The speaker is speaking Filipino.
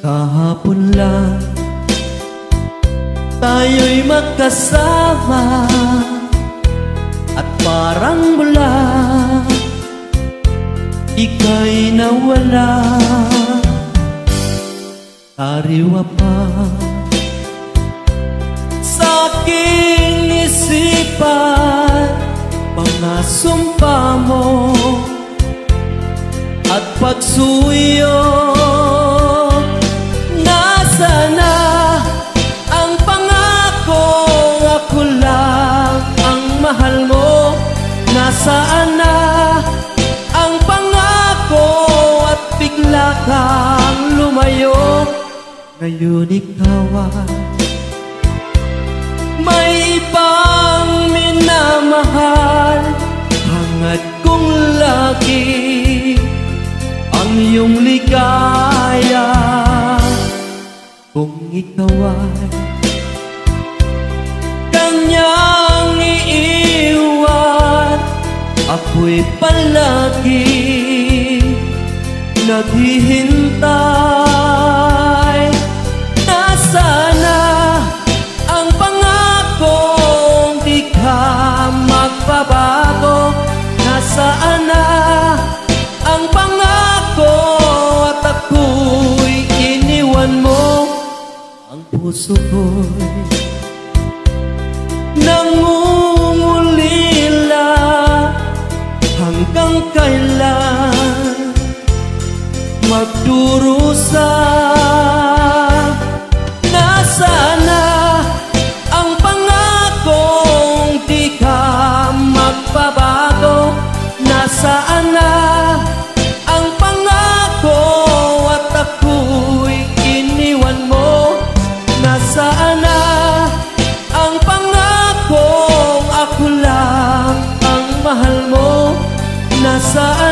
Kahapon lang tayo'y magkasama, at parang mula ika'y nawala. Sariwa pa sa aking isipan mga sumpa mo at pagsuyo. Nasaan na ang pangako, ako lang ang mahal mo? Nasaan na ang pangako at bigla kang lumayo? Ngayon ikaw ay may ibang minamahal. Hangad kong lagi ang iyong ligaya. Kung ikaw ay kanyang iiwan, ako'y palagi naghihintay. Nasaan na ang pangakong di ka magbabago? Nasaan na ang pangako at ako'y iniwan mo? Ang puso ko'y nangungulila, hanggang kailan magdurusa? Nasaan na ang pangakong di ka magbabago? Nasaan na ang pangako at ako'y iniwan mo? Nasaan na ang pangakong ako lang ang mahal mo? Nasaan